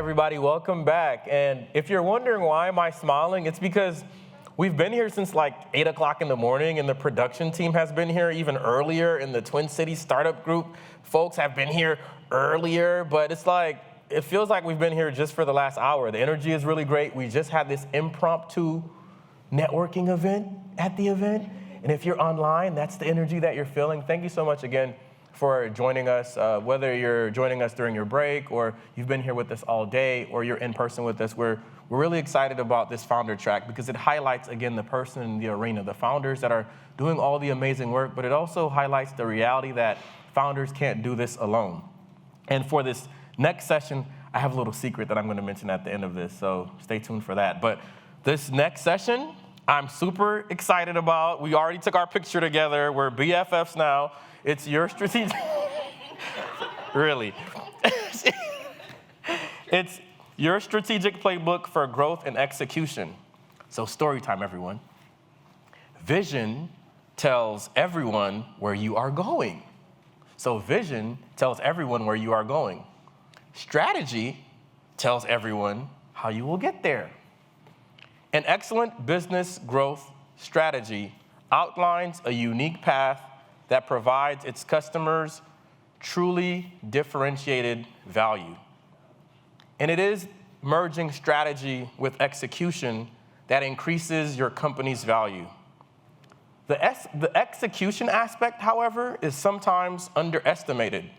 everybody, welcome back. And if you're wondering why am I smiling, it's because we've been here since like 8 o'clock in the morning, and the production team has been here even earlier, and the Twin Cities startup group folks have been here earlier, but it's like, it feels like we've been here just for the last hour. The energy is really great. We just had this impromptu networking event at the event, and if you're online, that's the energy that you're feeling. Thank you so much again for joining us, whether you're joining us during your break or you've been here with us all day or you're in person with us. We're really excited about this founder track because it highlights, again, the person in the arena, the founders that are doing all the amazing work, but it also highlights the reality that founders can't do this alone. And for this next session, I have a little secret that I'm going to mention at the end of this, so stay tuned for that. But this next session, I'm super excited about. We already took our picture together. We're BFFs now. It's your strategic, really. It's your strategic playbook for growth and execution. So story time, everyone. Vision tells everyone where you are going. So vision tells everyone where you are going. Strategy tells everyone how you will get there. An excellent business growth strategy outlines a unique path that provides its customers truly differentiated value. And it is merging strategy with execution that increases your company's value. The execution aspect, however, is sometimes underestimated.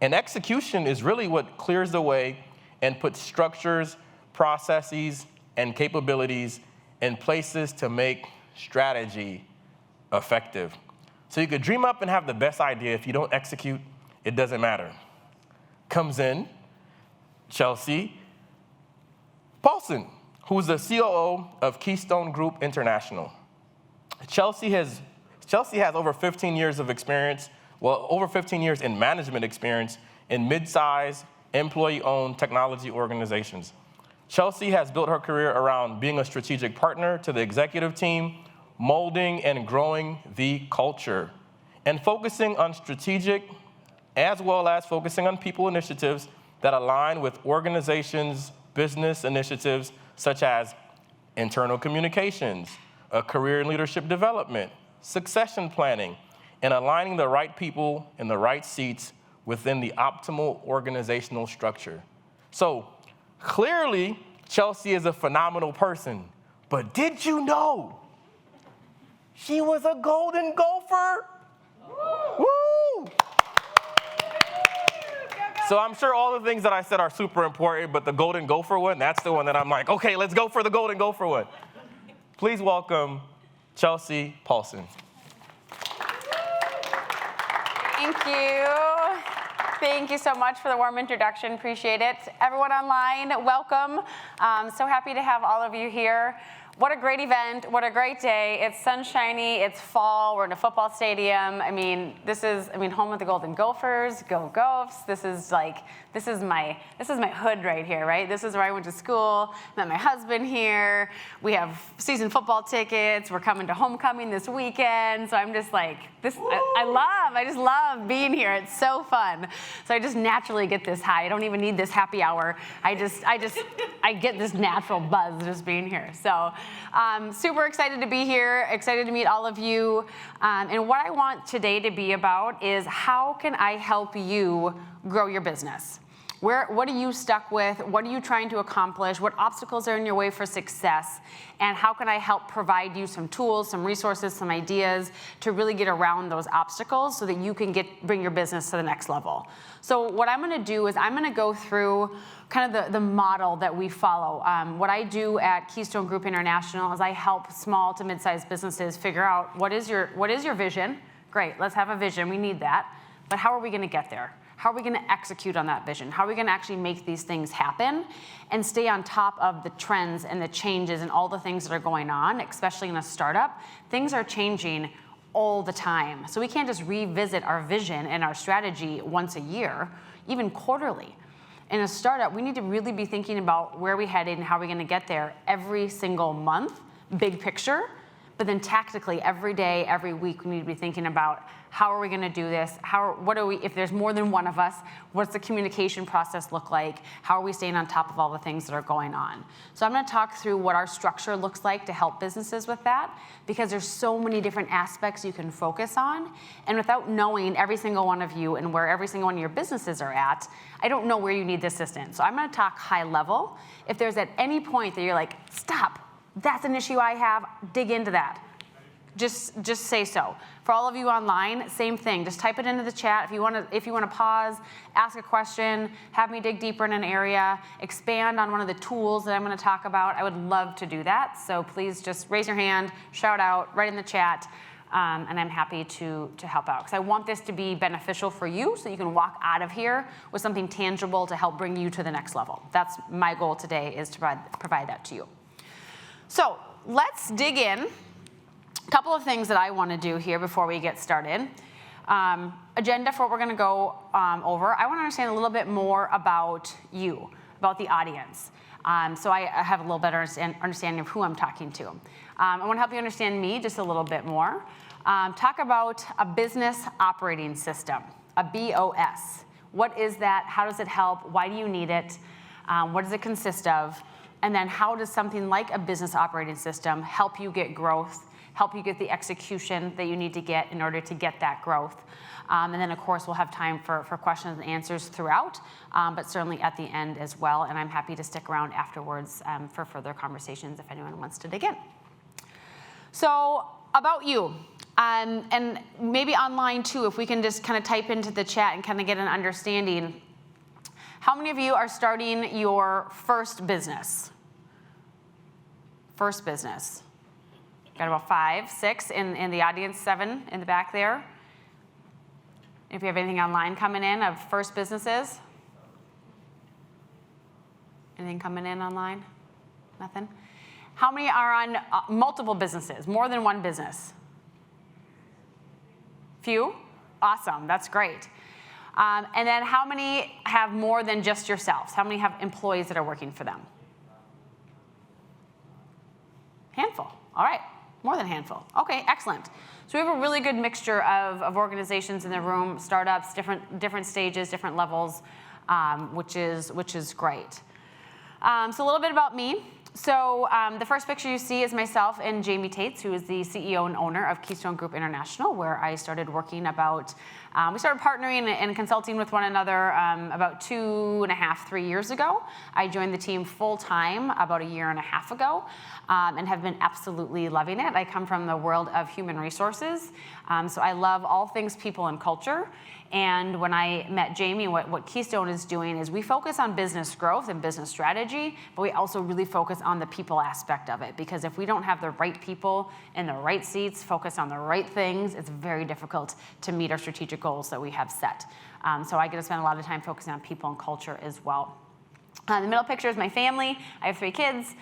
And execution is really what clears the way and puts structures, processes, and capabilities in places to make strategy effective. So you could dream up and have the best idea. If you don't execute, it doesn't matter. Comes in Chelsey Paulson, who's the COO of Keystone Group International. Chelsey has over 15 years of experience, over 15 years in management experience in mid-size, employee-owned technology organizations. Chelsey has built her career around being a strategic partner to the executive team, molding and growing the culture, and focusing on strategic as well as focusing on people initiatives that align with organizations' business initiatives such as internal communications, career and leadership development, succession planning, and aligning the right people in the right seats within the optimal organizational structure. So clearly, Chelsey is a phenomenal person, but did you know she was a Golden Gopher? Woo! So I'm sure all the things that I said are super important, but the Golden Gopher one, that's the one that I'm like, okay, let's go for the Golden Gopher one. Please welcome Chelsey Paulson. Thank you. Thank you so much for the warm introduction. Appreciate it. Everyone online, welcome. So happy to have all of you here. What a great event. What a great day. It's sunshiny. It's fall. We're in a football stadium. This is home of the Golden Gophers. Go Gophs. This is my hood right here, right? This is where I went to school. Met my husband here. We have season football tickets. We're coming to homecoming this weekend. So I'm just like, I just love being here. It's so fun. So I just naturally get this high. I don't even need this happy hour. I get this natural buzz just being here. So super excited to be here, excited to meet all of you. And what I want today to be about is how can I help you grow your business? What are you stuck with? What are you trying to accomplish? What obstacles are in your way for success? And how can I help provide you some tools, some resources, some ideas to really get around those obstacles so that you can bring your business to the next level? So what I'm going to do is I'm going to go through kind of the model that we follow. What I do at Keystone Group International is I help small to mid-sized businesses figure out what is your vision. Great, let's have a vision. We need that. But how are we going to get there? How are we going to execute on that vision? How are we going to actually make these things happen and stay on top of the trends and the changes and all the things that are going on, especially in a startup? Things are changing all the time. So we can't just revisit our vision and our strategy once a year, even quarterly. In a startup, we need to really be thinking about where we're headed and how we're going to get there every single month, big picture, But then tactically, every day, every week, we need to be thinking about how are we going to do this? If there's more than one of us, what's the communication process look like? How are we staying on top of all the things that are going on? So I'm going to talk through what our structure looks like to help businesses with that, because there's so many different aspects you can focus on. And without knowing every single one of you and where every single one of your businesses are at, I don't know where you need the assistance. So I'm going to talk high level. If there's at any point that you're like, stop, that's an issue I have, dig into that. Just say so. For all of you online, same thing. Just type it into the chat. If you want to pause, ask a question, have me dig deeper in an area, expand on one of the tools that I'm going to talk about, I would love to do that. So please just raise your hand, shout out, write in the chat, and I'm happy to help out. Because I want this to be beneficial for you so you can walk out of here with something tangible to help bring you to the next level. That's my goal today, is to provide that to you. So let's dig in. A couple of things that I want to do here before we get started. Agenda for what we're going to go over. I want to understand a little bit more about you, about the audience. So I have a little better understanding of who I'm talking to. I want to help you understand me just a little bit more. Talk about a business operating system, a BOS. What is that? How does it help? Why do you need it? What does it consist of? And then how does something like a business operating system help you get growth, help you get the execution that you need to get in order to get that growth. And then, of course, we'll have time for questions and answers throughout, but certainly at the end as well. And I'm happy to stick around afterwards for further conversations if anyone wants to dig in. So about you, and maybe online too, if we can just kind of type into the chat and kind of get an understanding. How many of you are starting your first business? First business. Got about 5, 6 in the audience, 7 in the back there. If you have anything online coming in of first businesses. Anything coming in online? Nothing? How many are on multiple businesses, more than one business? Few? Awesome, that's great. And then how many have more than just yourselves? How many have employees that are working for them? Handful, all right. More than a handful. Okay, excellent. So we have a really good mixture of organizations in the room, startups, different stages, different levels, which is great. So a little bit about me. So the first picture you see is myself and Jamie Tates, who is the CEO and owner of Keystone Group International, where I started working we started partnering and consulting with one another about 2.5, 3 years ago. I joined the team full time about 1.5 years ago and have been absolutely loving it. I come from the world of human resources, so I love all things people and culture. And when I met Jamie, what Keystone is doing is we focus on business growth and business strategy, but we also really focus on the people aspect of it. Because if we don't have the right people in the right seats, focus on the right things, it's very difficult to meet our strategic goals that we have set. So I get to spend a lot of time focusing on people and culture as well. The middle picture is my family. I have 3 kids,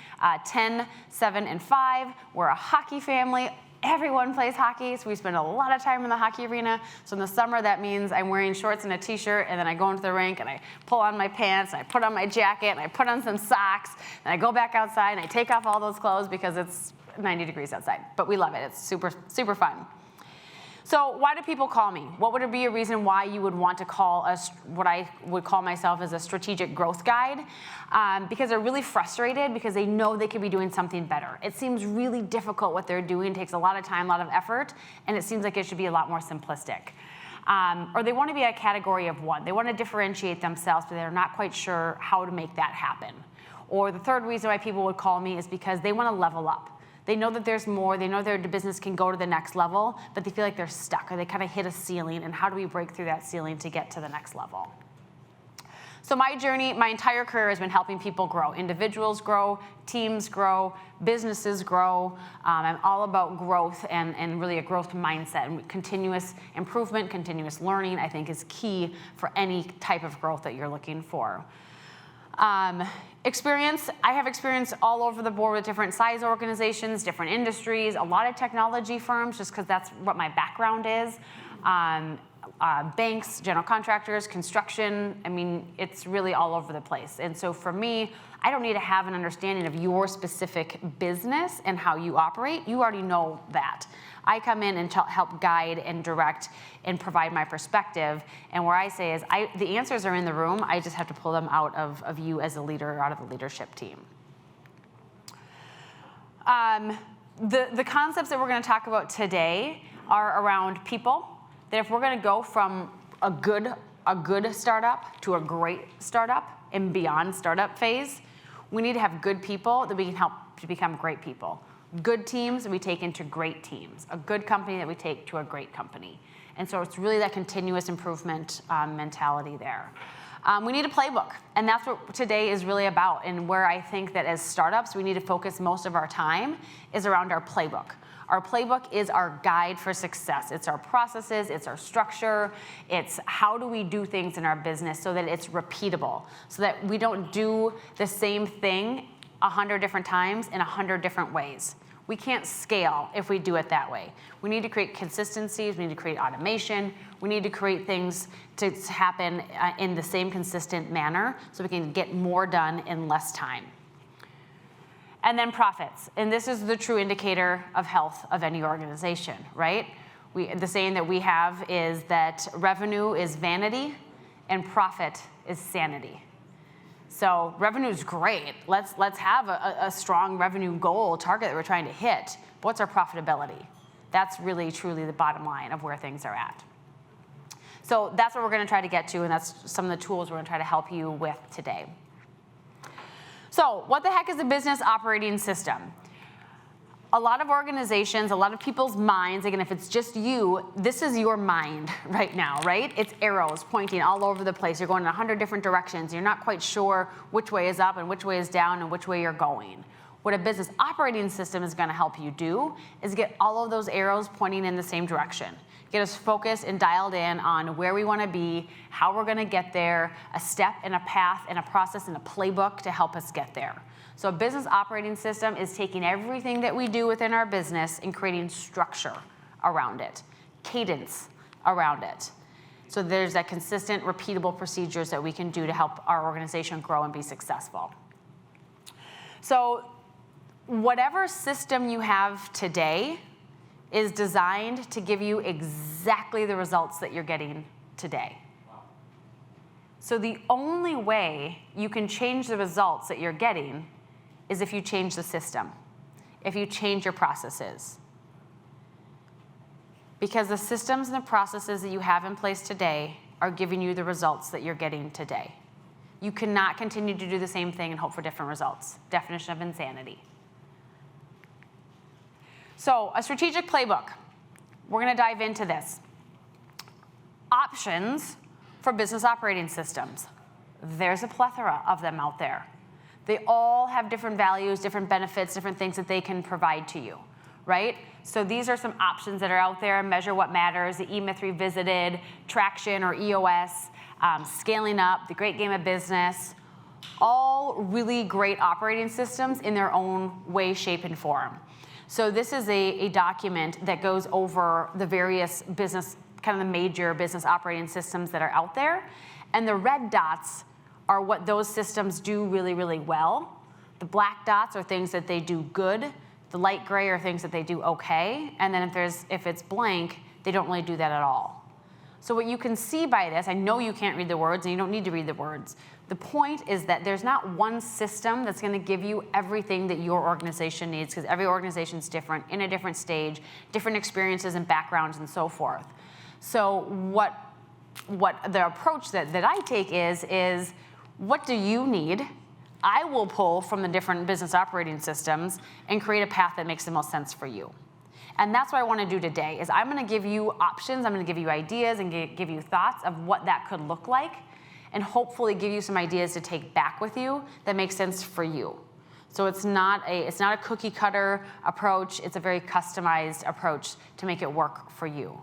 10, 7, and 5. We're a hockey family. Everyone plays hockey, so we spend a lot of time in the hockey arena. So in the summer, that means I'm wearing shorts and a t-shirt, and then I go into the rink, and I pull on my pants, and I put on my jacket, and I put on some socks, and I go back outside, and I take off all those clothes because it's 90 degrees outside. But we love it. It's super, super fun. So why do people call me? What would it be a reason why you would want to call us what I would call myself as a strategic growth guide? Because they're really frustrated because they know they could be doing something better. It seems really difficult what they're doing, takes a lot of time, a lot of effort, and it seems like it should be a lot more simplistic. Or they want to be a category of one. They want to differentiate themselves, but they're not quite sure how to make that happen. Or the third reason why people would call me is because they want to level up. They know that there's more, they know their business can go to the next level, but they feel like they're stuck or they kind of hit a ceiling, and how do we break through that ceiling to get to the next level? So my journey, my entire career has been helping people grow. Individuals grow, teams grow, businesses grow. I'm all about growth and really a growth mindset, and continuous improvement, continuous learning, I think is key for any type of growth that you're looking for. Experience, I have experience all over the board with different size organizations, different industries, a lot of technology firms, just because that's what my background is. banks, general contractors, construction. I mean, it's really all over the place. And so for me, I don't need to have an understanding of your specific business and how you operate. You already know that. I come in and help guide and direct and provide my perspective. And where I say is, the answers are in the room. I just have to pull them out of you as a leader, out of the leadership team. The concepts that we're going to talk about today are around people. That if we're going to go from a good startup to a great startup and beyond startup phase, we need to have good people that we can help to become great people. Good teams that we take into great teams. A good company that we take to a great company. And so it's really that continuous improvement mentality there. We need a playbook, and that's what today is really about. And where I think that as startups, we need to focus most of our time is around our playbook. Our playbook is our guide for success. It's our processes, it's our structure, it's how do we do things in our business so that it's repeatable, so that we don't do the same thing 100 different times in 100 different ways. We can't scale if we do it that way. We need to create consistencies, we need to create automation, we need to create things to happen in the same consistent manner so we can get more done in less time. And then profits. And this is the true indicator of health of any organization, right? The saying that we have is that revenue is vanity and profit is sanity. So revenue is great. Let's have a strong revenue goal target that we're trying to hit. But what's our profitability? That's really, truly the bottom line of where things are at. So that's what we're going to try to get to, and that's some of the tools we're going to try to help you with today. So what the heck is a business operating system? A lot of organizations, a lot of people's minds, again, if it's just you, this is your mind right now, right? It's arrows pointing all over the place. You're going in 100 different directions. You're not quite sure which way is up and which way is down and which way you're going. What a business operating system is going to help you do is get all of those arrows pointing in the same direction. Get us focused and dialed in on where we want to be, how we're going to get there, a step and a path and a process and a playbook to help us get there. So a business operating system is taking everything that we do within our business and creating structure around it, cadence around it. So there's that consistent, repeatable procedures that we can do to help our organization grow and be successful. So whatever system you have today is designed to give you exactly the results that you're getting today. So the only way you can change the results that you're getting is if you change the system, if you change your processes. Because the systems and the processes that you have in place today are giving you the results that you're getting today. You cannot continue to do the same thing and hope for different results. Definition of insanity. So a strategic playbook. We're going to dive into this. Options for business operating systems. There's a plethora of them out there. They all have different values, different benefits, different things that they can provide to you, right? So these are some options that are out there. Measure What Matters, the E-Myth Revisited, Traction or EOS, Scaling Up, The Great Game of Business. All really great operating systems in their own way, shape, and form. So this is a document that goes over the various business, kind of the major business operating systems that are out there. And the red dots are what those systems do really, really well. The black dots are things that they do good. The light gray are things that they do okay. And then if it's blank, they don't really do that at all. So what you can see by this, I know you can't read the words and you don't need to read the words. The point is that there's not one system that's going to give you everything that your organization needs, because every organization is different, in a different stage, different experiences and backgrounds and so forth. So what the approach that I take is what do you need? I will pull from the different business operating systems and create a path that makes the most sense for you. And that's what I want to do today, is I'm going to give you options, I'm going to give you ideas and give you thoughts of what that could look like, and hopefully give you some ideas to take back with you that make sense for you. So it's not a cookie cutter approach, it's a very customized approach to make it work for you.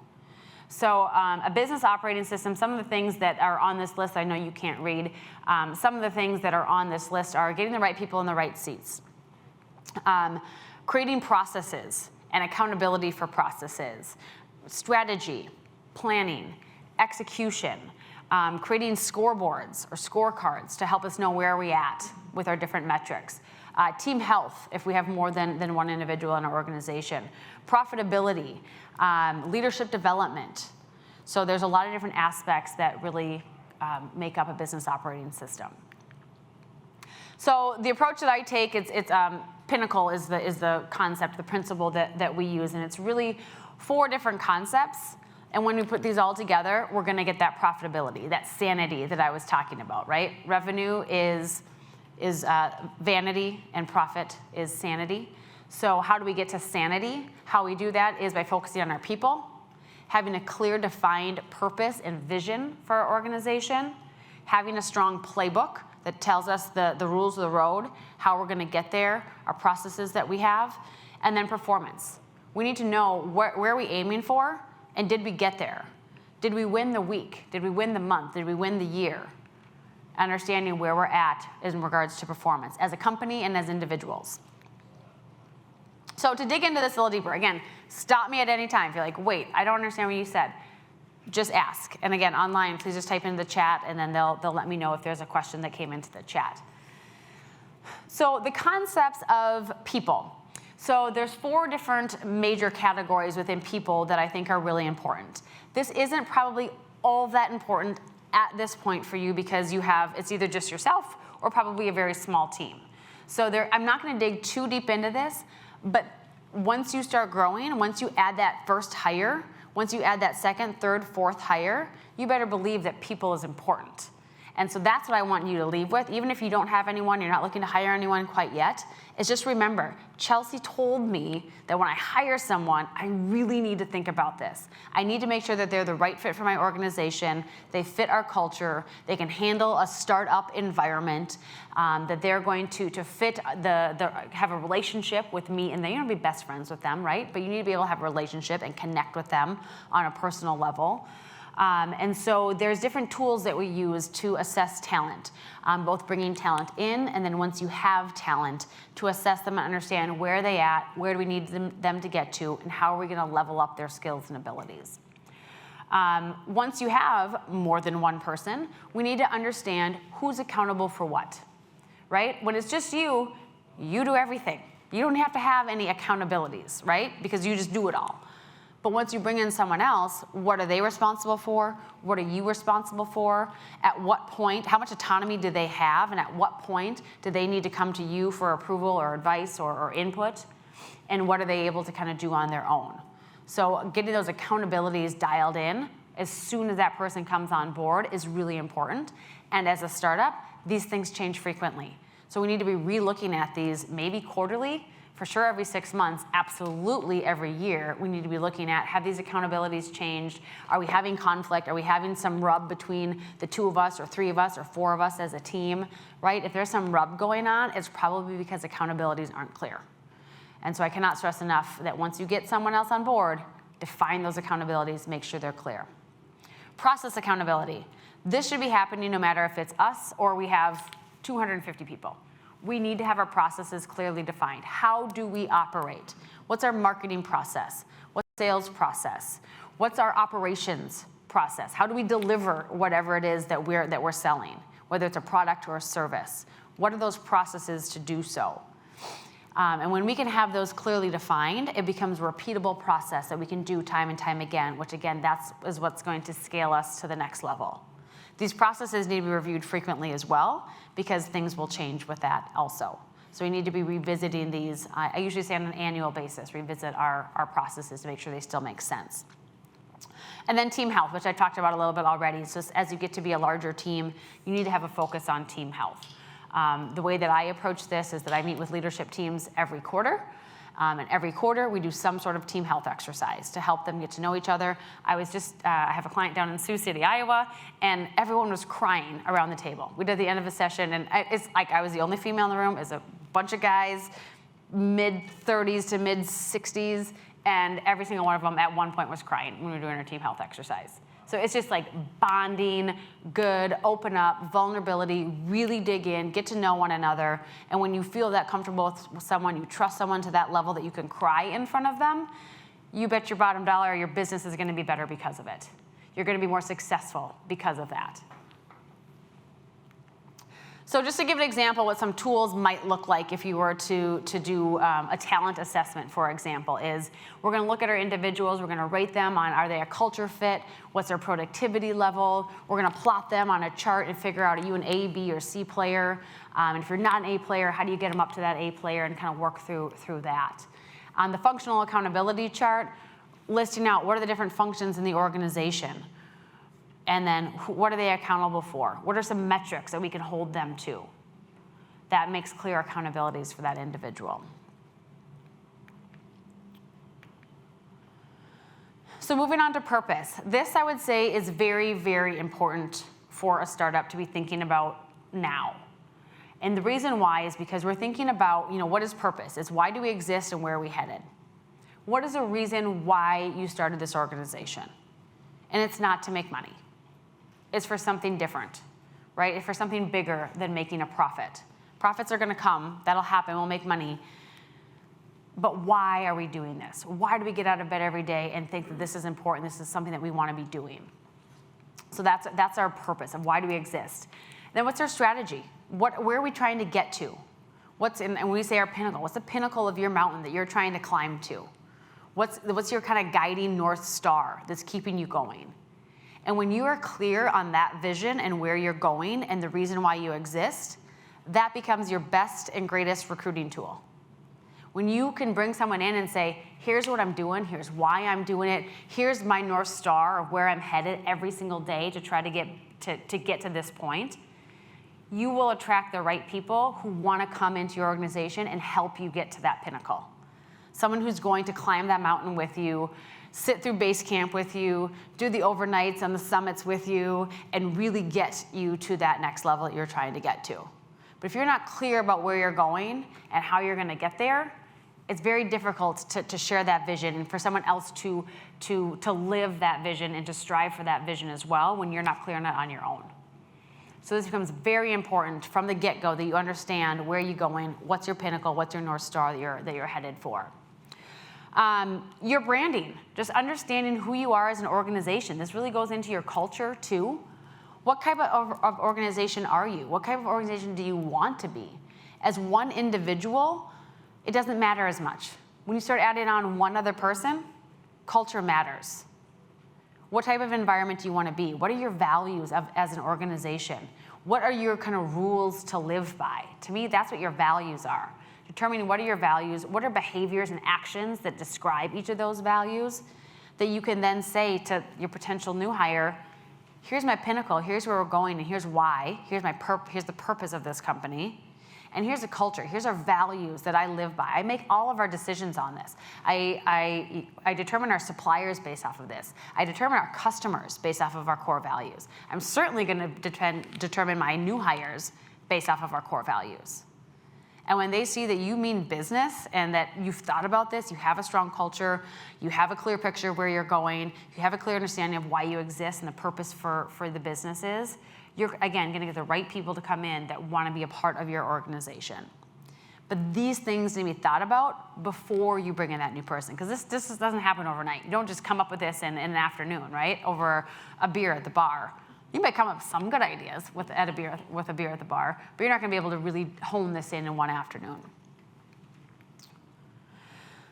So a business operating system, some of the things that are on this list, I know you can't read, some of the things that are on this list are getting the right people in the right seats, creating processes and accountability for processes, strategy, planning, execution, creating scoreboards or scorecards to help us know where we're at with our different metrics. Team health, if we have more than one individual in our organization. Profitability, leadership development. So there's a lot of different aspects that really make up a business operating system. So the approach that I take, it's Pinnacle is the concept, the principle that we use, and it's really 4 different concepts. And when we put these all together, we're going to get that profitability, that sanity that I was talking about, right? Revenue is vanity, and profit is sanity. So how do we get to sanity? How we do that is by focusing on our people, having a clear, defined purpose and vision for our organization, having a strong playbook that tells us the rules of the road, how we're going to get there, our processes that we have, and then performance. We need to know where are we aiming for, and did we get there? Did we win the week? Did we win the month? Did we win the year? Understanding where we're at in regards to performance as a company and as individuals. So to dig into this a little deeper, again, stop me at any time if you're like, wait, I don't understand what you said. Just ask. And again, online, please just type into the chat, and then they'll let me know if there's a question that came into the chat. So the concepts of people. So there's 4 different major categories within people that I think are really important. This isn't probably all that important at this point for you because it's either just yourself or probably a very small team. So I'm not going to dig too deep into this, but once you start growing, once you add that first hire, once you add that second, third, fourth hire, you better believe that people is important. And so that's what I want you to leave with. Even if you don't have anyone, you're not looking to hire anyone quite yet, is just remember, Chelsey told me that when I hire someone, I really need to think about this. I need to make sure that they're the right fit for my organization, they fit our culture, they can handle a startup environment, that they're going to fit have a relationship with me, and they're going to be best friends with them, right? But you need to be able to have a relationship and connect with them on a personal level. And so there's different tools that we use to assess talent, both bringing talent in, and then once you have talent, to assess them and understand where they at, where do we need them to get to, and how are we going to level up their skills and abilities. Once you have more than one person, we need to understand who's accountable for what, right? When it's just you do everything. You don't have to have any accountabilities, right? Because you just do it all. But once you bring in someone else, what are they responsible for? What are you responsible for? At what point, how much autonomy do they have? And at what point do they need to come to you for approval or advice or input? And what are they able to kind of do on their own? So getting those accountabilities dialed in as soon as that person comes on board is really important. And as a startup, these things change frequently. So we need to be re-looking at these maybe quarterly, for sure every 6 months, absolutely every year. We need to be looking at, have these accountabilities changed? Are we having conflict? Are we having some rub between the 2 of us or 3 of us or 4 of us as a team, right? If there's some rub going on, it's probably because accountabilities aren't clear. And so I cannot stress enough that once you get someone else on board, define those accountabilities, make sure they're clear. Process accountability. This should be happening no matter if it's us or we have 250 people. We need to have our processes clearly defined. How do we operate? What's our marketing process? What's our sales process? What's our operations process? How do we deliver whatever it is that we're selling, whether it's a product or a service? What are those processes to do so? And when we can have those clearly defined, it becomes a repeatable process that we can do time and time again, which again, is what's going to scale us to the next level. These processes need to be reviewed frequently as well, because things will change with that also. So we need to be revisiting these. I usually say on an annual basis, revisit our processes to make sure they still make sense. And then team health, which I talked about a little bit already. So as you get to be a larger team, you need to have a focus on team health. The way that I approach this is that I meet with leadership teams every quarter. And every quarter, we do some sort of team health exercise to help them get to know each other. I have a client down in Sioux City, Iowa, and everyone was crying around the table. We did the end of a session, and it's like I was the only female in the room. It was a bunch of guys, mid-30s to mid-60s, and every single one of them at one point was crying when we were doing our team health exercise. So it's just like bonding, good, open up, vulnerability, really dig in, get to know one another. And when you feel that comfortable with someone, you trust someone to that level that you can cry in front of them, you bet your bottom dollar your business is going to be better because of it. You're going to be more successful because of that. So just to give an example, what some tools might look like if you were to do a talent assessment, for example, is we're going to look at our individuals. We're going to rate them on, are they a culture fit? What's their productivity level? We're going to plot them on a chart and figure out, are you an A, B, or C player? And if you're not an A player, how do you get them up to that A player and kind of work through that? On the functional accountability chart, listing out what are the different functions in the organization. And then what are they accountable for? What are some metrics that we can hold them to? That makes clear accountabilities for that individual. So moving on to purpose. This, I would say, is very, very important for a startup to be thinking about now. And the reason why is because we're thinking about, what is purpose? It's why do we exist and where are we headed? What is the reason why you started this organization? And it's not to make money. It's for something different, right? It's for something bigger than making a profit. Profits are going to come. That'll happen. We'll make money. But why are we doing this? Why do we get out of bed every day and think that this is important? This is something that we want to be doing. So that's our purpose of why do we exist. Then what's our strategy? Where are we trying to get to? And when we say our pinnacle, what's the pinnacle of your mountain that you're trying to climb to? What's your kind of guiding North Star that's keeping you going? And when you are clear on that vision and where you're going and the reason why you exist, that becomes your best and greatest recruiting tool. When you can bring someone in and say, here's what I'm doing, here's why I'm doing it, here's my North Star of where I'm headed every single day to try to get to this point, you will attract the right people who want to come into your organization and help you get to that pinnacle. Someone who's going to climb that mountain with you, sit through base camp with you, do the overnights and the summits with you, and really get you to that next level that you're trying to get to. But if you're not clear about where you're going and how you're going to get there, it's very difficult to share that vision and for someone else to live that vision and to strive for that vision as well when you're not clear on it on your own. So this becomes very important from the get-go that you understand where you're going, what's your pinnacle, what's your North Star that you're headed for. Your branding, just understanding who you are as an organization. This really goes into your culture too. What type of organization are you? What type of organization do you want to be? As one individual, it doesn't matter as much. When you start adding on one other person, culture matters. What type of environment do you want to be? What are your values as an organization? What are your kind of rules to live by? To me, that's what your values are. Determining what are your values, what are behaviors and actions that describe each of those values that you can then say to your potential new hire, here's my pinnacle, here's where we're going, and here's why, here's the purpose of this company, and here's the culture, here's our values that I live by. I make all of our decisions on this. I determine our suppliers based off of this. I determine our customers based off of our core values. I'm certainly going to determine my new hires based off of our core values. And when they see that you mean business and that you've thought about this, you have a strong culture, you have a clear picture of where you're going, you have a clear understanding of why you exist and the purpose for the business is, you're, again, going to get the right people to come in that want to be a part of your organization. But these things need to be thought about before you bring in that new person, because this doesn't happen overnight. You don't just come up with this in an afternoon, right, over a beer at the bar. You might come up with some good ideas with a beer at the bar, but you're not going to be able to really hone this in one afternoon.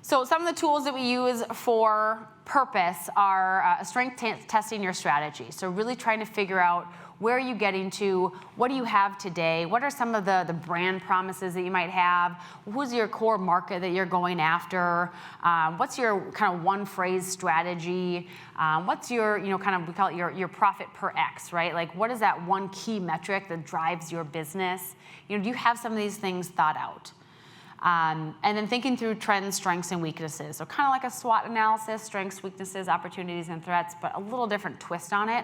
So some of the tools that we use for purpose are strength testing your strategy. So really trying to figure out where are you getting to, what do you have today, what are some of the brand promises that you might have, who's your core market that you're going after, what's your kind of one phrase strategy, what's your, kind of, we call it your profit per X, right? Like what is that one key metric that drives your business? Do you have some of these things thought out? And then thinking through trends, strengths, and weaknesses. So kind of like a SWOT analysis, strengths, weaknesses, opportunities, and threats, but a little different twist on it.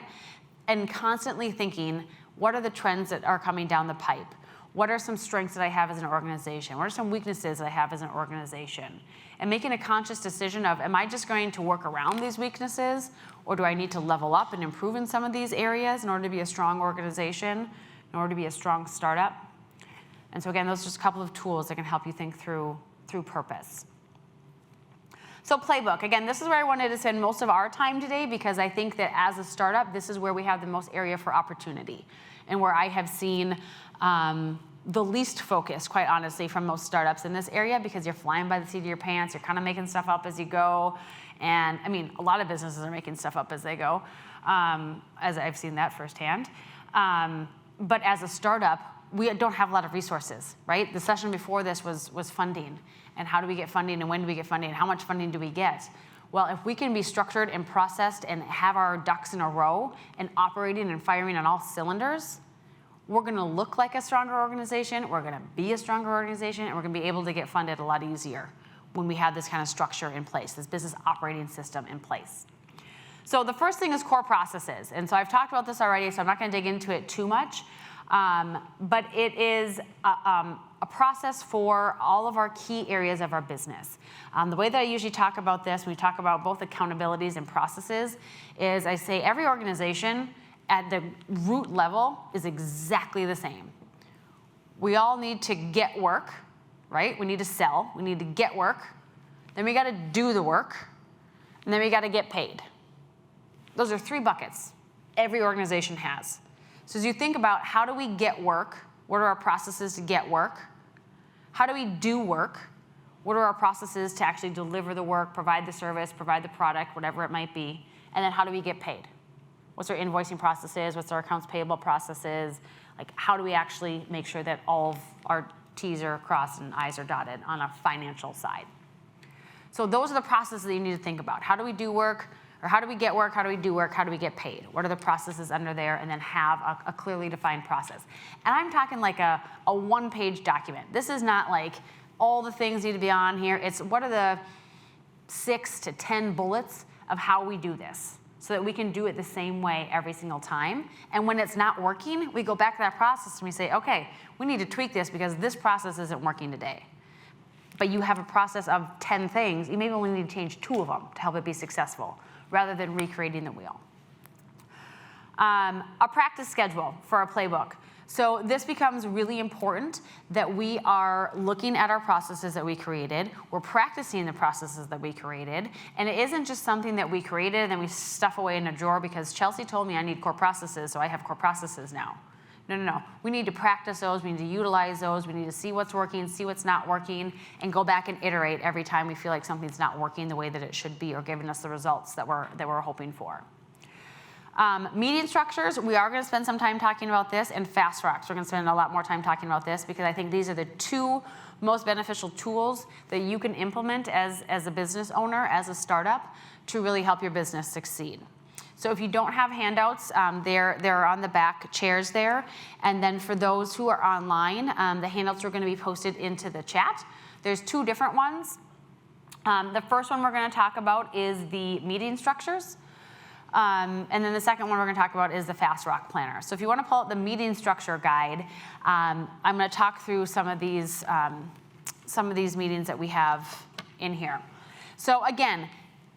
And constantly thinking, what are the trends that are coming down the pipe? What are some strengths that I have as an organization? What are some weaknesses that I have as an organization? And making a conscious decision of, am I just going to work around these weaknesses, or do I need to level up and improve in some of these areas in order to be a strong organization, in order to be a strong startup? And so again, those are just a couple of tools that can help you think through purpose. So Playbook, again, this is where I wanted to spend most of our time today because I think that as a startup, this is where we have the most area for opportunity and where I have seen the least focus, quite honestly, from most startups in this area because you're flying by the seat of your pants, you're kind of making stuff up as you go. And I mean, a lot of businesses are making stuff up as they go, as I've seen that firsthand. But as a startup, we don't have a lot of resources, right? The session before this was funding. And how do we get funding and when do we get funding and how much funding do we get? Well, if we can be structured and processed and have our ducks in a row and operating and firing on all cylinders, we're going to look like a stronger organization, we're going to be a stronger organization, and we're going to be able to get funded a lot easier when we have this kind of structure in place, this business operating system in place. So the first thing is core processes. And so I've talked about this already, so I'm not going to dig into it too much. But it is a process for all of our key areas of our business. The way that I usually talk about this, when we talk about both accountabilities and processes, is I say every organization at the root level is exactly the same. We all need to get work, right? We need to sell, we need to get work, then we gotta do the work, and then we gotta get paid. Those are 3 buckets every organization has. So as you think about how do we get work, what are our processes to get work? How do we do work? What are our processes to actually deliver the work, provide the service, provide the product, whatever it might be? And then how do we get paid? What's our invoicing processes? What's our accounts payable processes? Like, how do we actually make sure that all of our T's are crossed and I's are dotted on a financial side? So those are the processes that you need to think about. How do we do work? Or how do we get work? How do we do work? How do we get paid? What are the processes under there? And then have a clearly defined process. And I'm talking like a one-page document. This is not like all the things need to be on here. It's what are the 6 to 10 bullets of how we do this, so that we can do it the same way every single time. And when it's not working, we go back to that process and we say, okay, we need to tweak this because this process isn't working today. But you have a process of 10 things, you maybe only need to change 2 of them to help it be successful, rather than recreating the wheel. A practice schedule for our playbook. So this becomes really important that we are looking at our processes that we created, we're practicing the processes that we created, and it isn't just something that we created and then we stuff away in a drawer because Chelsey told me I need core processes, so I have core processes now. No. We need to practice those, we need to utilize those, we need to see what's working, see what's not working, and go back and iterate every time we feel like something's not working the way that it should be or giving us the results that we're hoping for. Meeting structures, we are going to spend some time talking about this, and fast rocks. We're going to spend a lot more time talking about this because I think these are the 2 most beneficial tools that you can implement as a business owner, as a startup, to really help your business succeed. So if you don't have handouts, they're on the back chairs there. And then for those who are online, the handouts are going to be posted into the chat. There's 2 different ones. The first one we're going to talk about is the meeting structures. And then the second one we're going to talk about is the Fast Rock Planner. So if you want to pull out the meeting structure guide, I'm going to talk through some of these meetings that we have in here. So again,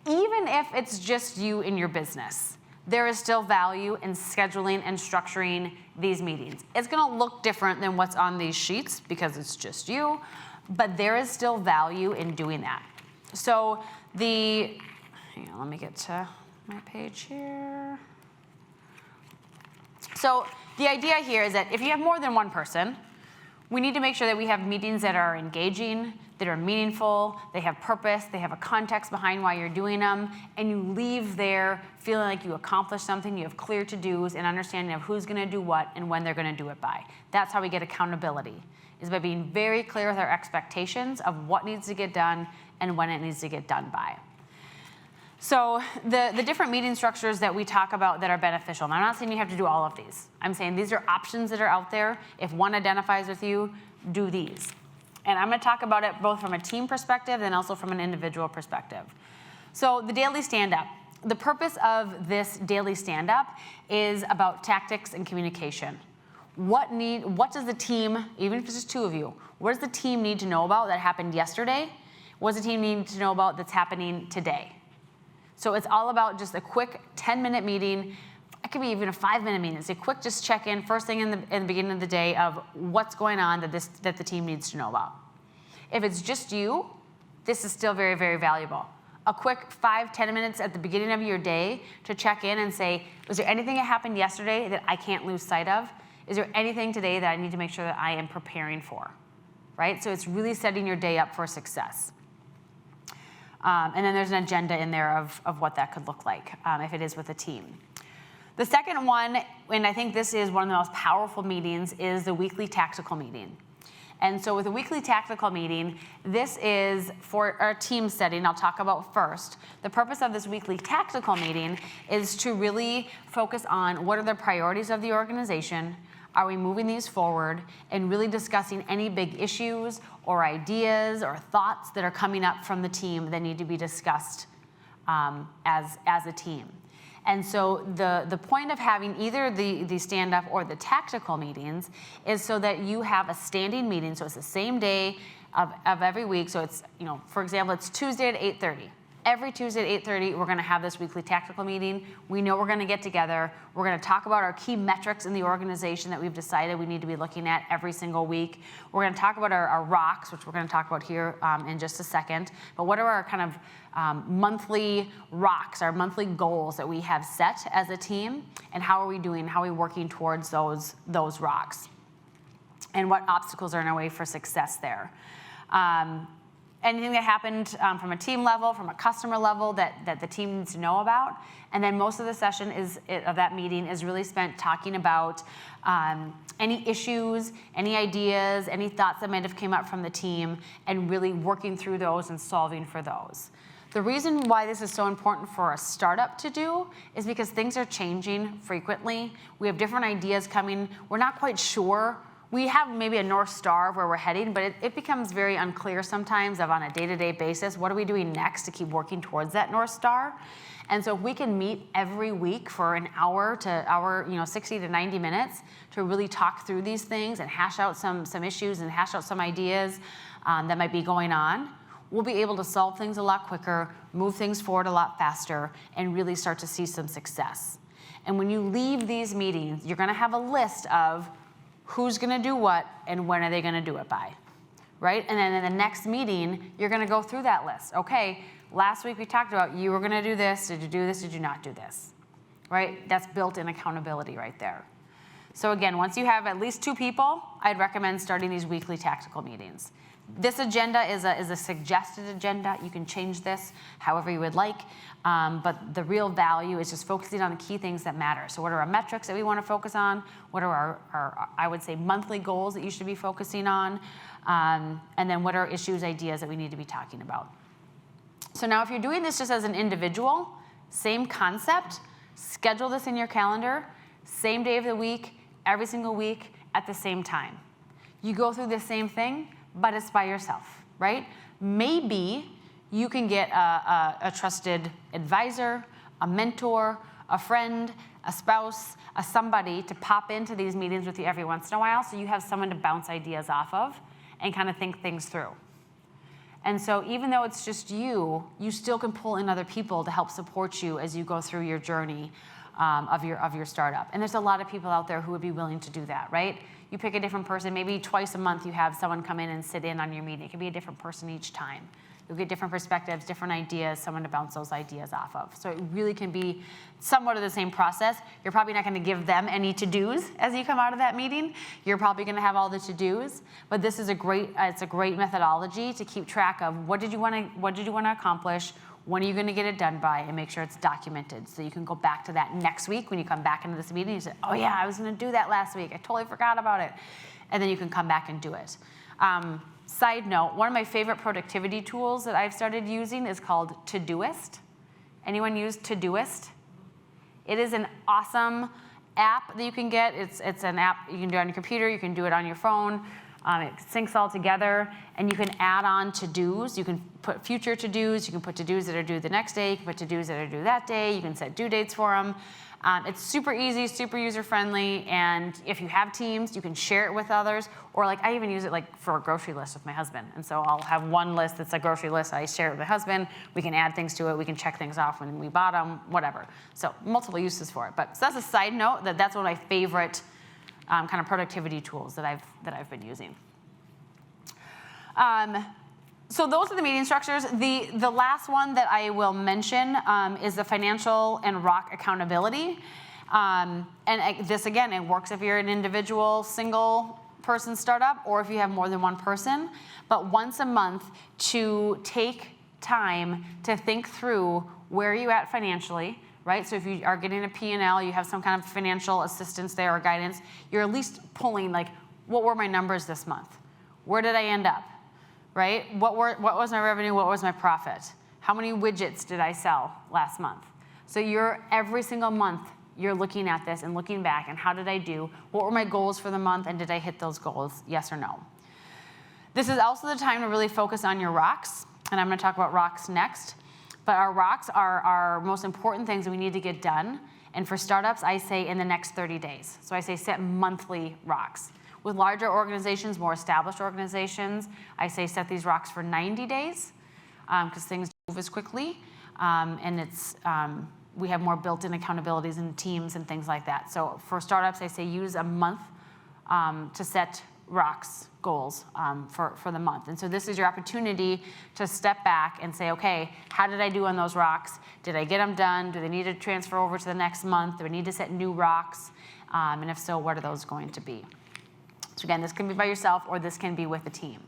even if it's just you in your business, there is still value in scheduling and structuring these meetings. It's going to look different than what's on these sheets because it's just you, but there is still value in doing that. So hang on, let me get to my page here. So the idea here is that if you have more than one person, we need to make sure that we have meetings that are engaging, that are meaningful, they have purpose, they have a context behind why you're doing them, and you leave there feeling like you accomplished something, you have clear to-dos and understanding of who's going to do what and when they're going to do it by. That's how we get accountability, is by being very clear with our expectations of what needs to get done and when it needs to get done by. So the different meeting structures that we talk about that are beneficial, and I'm not saying you have to do all of these. I'm saying these are options that are out there. If one identifies with you, do these. And I'm going to talk about it both from a team perspective and also from an individual perspective. So the daily stand-up. The purpose of this daily stand-up is about tactics and communication. What does the team, even if it's just 2 of you, what does the team need to know about that happened yesterday? What does the team need to know about that's happening today? So it's all about just a quick 10-minute meeting. It could be even a 5-minute meeting. It's a quick just check-in first thing in the beginning of the day of what's going on that the team needs to know about. If it's just you, this is still very, very valuable. a quick 5-10 minutes at the beginning of your day to check in and say, was there anything that happened yesterday that I can't lose sight of? Is there anything today that I need to make sure that I am preparing for, right? So it's really setting your day up for success. And then there's an agenda in there of what that could look like if it is with a team. The second one, and I think this is one of the most powerful meetings, is the weekly tactical meeting. And so with a weekly tactical meeting, this is for our team setting, I'll talk about first. The purpose of this weekly tactical meeting is to really focus on what are the priorities of the organization, are we moving these forward, and really discussing any big issues or ideas or thoughts that are coming up from the team that need to be discussed as a team. And so the point of having either the stand-up or the tactical meetings is so that you have a standing meeting. So it's the same day of every week. So it's, for example, it's Tuesday at 8:30. Every Tuesday at 8:30, we're going to have this weekly tactical meeting. We know we're going to get together. We're going to talk about our key metrics in the organization that we've decided we need to be looking at every single week. We're going to talk about our rocks, which we're going to talk about here in just a second. But what are our kind of monthly rocks, our monthly goals that we have set as a team, and how are we doing? How are we working towards those rocks? And what obstacles are in our way for success there? Anything that happened from a team level, from a customer level that the team needs to know about. And then most of the session of that meeting is really spent talking about any issues, any ideas, any thoughts that might have came up from the team, and really working through those and solving for those. The reason why this is so important for a startup to do is because things are changing frequently. We have different ideas coming. We're not quite sure. We have maybe a North Star of where we're heading, but it becomes very unclear sometimes on a day-to-day basis. What are we doing next to keep working towards that North Star? And so if we can meet every week for an hour to 60 to 90 minutes to really talk through these things and hash out some issues and hash out some ideas that might be going on, we'll be able to solve things a lot quicker, move things forward a lot faster, and really start to see some success. And when you leave these meetings, you're going to have a list of who's going to do what and when are they going to do it by, right? And then in the next meeting, you're going to go through that list. Okay, last week we talked about you were going to do this. Did you do this? Did you not do this? Right? That's built-in accountability right there. So again, once you have at least 2 people, I'd recommend starting these weekly tactical meetings. This agenda is a suggested agenda. You can change this however you would like, but the real value is just focusing on the key things that matter. So what are our metrics that we want to focus on? What are our I would say, monthly goals that you should be focusing on? And then what are issues, ideas that we need to be talking about? So now if you're doing this just as an individual, same concept, schedule this in your calendar, same day of the week, every single week at the same time. You go through the same thing, but it's by yourself, right? Maybe you can get a trusted advisor, a mentor, a friend, a spouse, somebody to pop into these meetings with you every once in a while so you have someone to bounce ideas off of and kind of think things through. And so even though it's just you still can pull in other people to help support you as you go through your journey of your startup. And there's a lot of people out there who would be willing to do that, right? You pick a different person, maybe twice a month you have someone come in and sit in on your meeting. It can be a different person each time. You'll get different perspectives, different ideas, someone to bounce those ideas off of. So it really can be somewhat of the same process. You're probably not going to give them any to-dos as you come out of that meeting. You're probably going to have all the to-dos, but this is a great methodology to keep track of what did you want to accomplish, when are you going to get it done by, and make sure it's documented so you can go back to that next week when you come back into this meeting. You say, oh yeah, I was going to do that last week. I totally forgot about it. And then you can come back and do it. Side note, one of my favorite productivity tools that I've started using is called Todoist. Anyone use Todoist? It is an awesome app that you can get. It's an app you can do on your computer. You can do it on your phone. It syncs all together, and you can add on to-dos. You can put future to-dos. You can put to-dos that are due the next day. You can put to-dos that are due that day. You can set due dates for them. It's super easy, super user-friendly, and if you have teams, you can share it with others, or I even use it for a grocery list with my husband. And so I'll have one list that's a grocery list. I share it with my husband. We can add things to it. We can check things off when we bought them, whatever. So multiple uses for it. So that's a side note that's one of my favorite kind of productivity tools that I've been using. So those are the meeting structures. The last one that I will mention is the financial and rock accountability. This, again, it works if you're an individual, single person startup, or if you have more than one person. But once a month, to take time to think through where you're at financially, right? So if you are getting a P&L, you have some kind of financial assistance there or guidance, you're at least pulling, like, what were my numbers this month? Where did I end up, right? What was my revenue? What was my profit? How many widgets did I sell last month? So every single month, you're looking at this and looking back, and how did I do? What were my goals for the month, and did I hit those goals, yes or no? This is also the time to really focus on your rocks, and I'm gonna talk about rocks next. But our rocks are our most important things that we need to get done. And for startups, I say in the next 30 days. So I say set monthly rocks. With larger organizations, more established organizations, I say set these rocks for 90 days because things move as quickly. We have more built-in accountabilities and teams and things like that. So for startups, I say use a month to set rocks goals for the month. And so this is your opportunity to step back and say, okay, how did I do on those rocks? Did I get them done? Do they need to transfer over to the next month? Do I need to set new rocks? And if so, what are those going to be? So again, this can be by yourself or this can be with a team.